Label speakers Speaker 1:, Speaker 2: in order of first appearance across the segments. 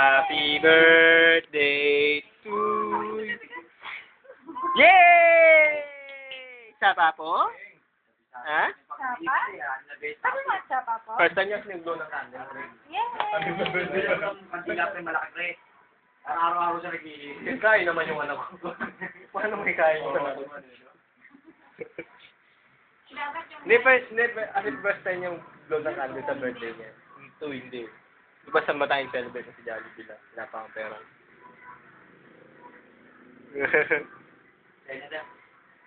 Speaker 1: Happy birthday to you. Yay! Sapa po? Ha?
Speaker 2: Sapa? Ano nga sapa po?
Speaker 1: First time niya siniglo ng candle.
Speaker 2: Yay!
Speaker 3: Kandila pa yung malaki pre. Araw-araw siya nag-iisip.
Speaker 1: Kain naman yung anak ko. Paano may kain yung anak ko? Hindi, first time yung blow ng candle sa birthday niya. Ito, hindi. Di ba sa matayang celebrate na si Jollibee lang? Wala pa akong pera.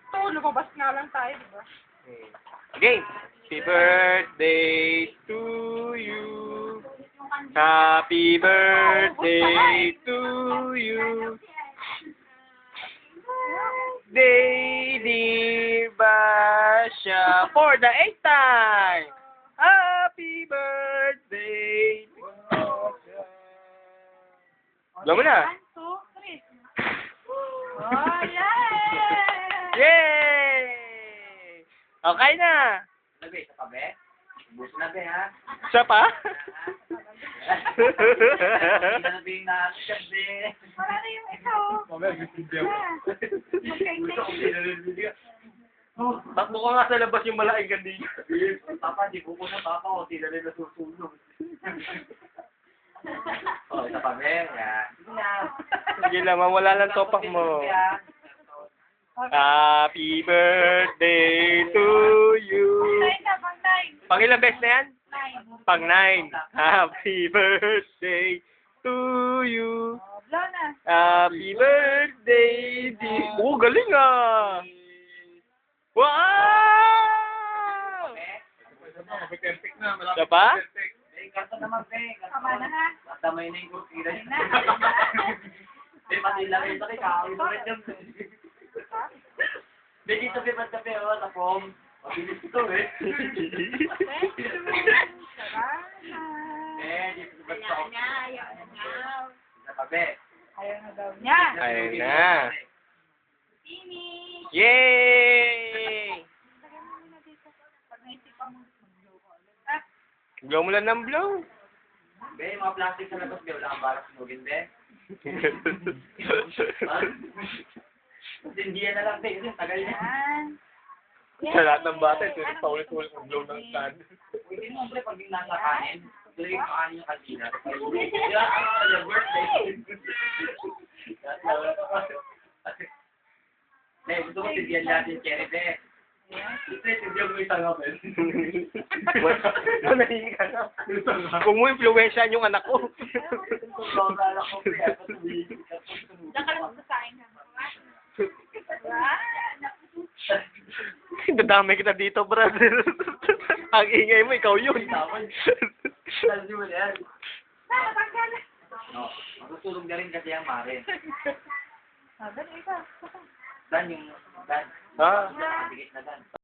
Speaker 2: Ito, lumabas nga lang tayo, di ba?
Speaker 1: Okay. Happy birthday to you. Happy birthday to you. Day, dear Basha, for the 8th time. Happy birthday. Alam mo na.
Speaker 2: 1, 2, 3. Oh, yay!
Speaker 1: Yay! Okay na.
Speaker 3: Nabi, sa pabe? Bus na be, ha?
Speaker 1: Siya pa?
Speaker 3: Hindi na nabi na siya be.
Speaker 2: Wala na yung ikaw.
Speaker 3: Mamaya, gusto niya. Gusto ko sinarinig.
Speaker 1: Takbo ko nga sa labas yung malaking ganding.
Speaker 3: Papa, di ko na papa o tila rin nasusunog. Oh, isa pa be. Yan.
Speaker 1: Sige lang, wala lang topak mo. Happy birthday to you.
Speaker 2: Pang-9 na, pang-9.
Speaker 1: Pang ilang beses na yan?
Speaker 2: 9.
Speaker 1: Pang 9. Happy birthday to you.
Speaker 2: Oh, blow na.
Speaker 1: Happy birthday, dear. Oh, galing ah. Wow! Diba?
Speaker 3: Kanta naman be.
Speaker 2: Tama na ha.
Speaker 3: Matamay na yung kurtira.
Speaker 2: Ayun na.
Speaker 3: Be, pati lang yun sa kakawin mo rin yan. Be, dito be, basta be, oh, sa prom. Mabilis ito eh. Eh, dito be, basta ako.
Speaker 2: Ayaw na.
Speaker 3: Isa pa be.
Speaker 2: Ayaw na daw niya.
Speaker 1: Ayun na.
Speaker 2: Finish.
Speaker 1: Yay!
Speaker 2: Pag naisipan mo, mag-blow ko ulit.
Speaker 1: Blow mo lang ng blow.
Speaker 3: Be, yung mga plastic sa labas, be, wala kang balak sunugin, be. Hindi yan na lang, be. Kasi tagal niya.
Speaker 2: Yan.
Speaker 1: Sa lahat ng bata, ito yung paulit-ulit ng blow ng stand.
Speaker 3: Pwede mo, be, pag yung nasa kanin, tuloy yung kanin yung kanina. Yeah, your birthday. Be, gusto ko tindihan natin, Cherry, be. Gusto tindihan mo yung tanga, be.
Speaker 1: Manahingi ka na. Kung mo influensyahan yung anak ko.
Speaker 2: Nakalimot na sa akin.
Speaker 1: Dadamay kita dito, brother. Ang ingay mo, ikaw yun.
Speaker 3: Matutulog na rin kasi ang mare.
Speaker 2: Sabi, ikaw.
Speaker 3: Dan yung, Dan.
Speaker 1: Ha?
Speaker 3: Bigit na Dan.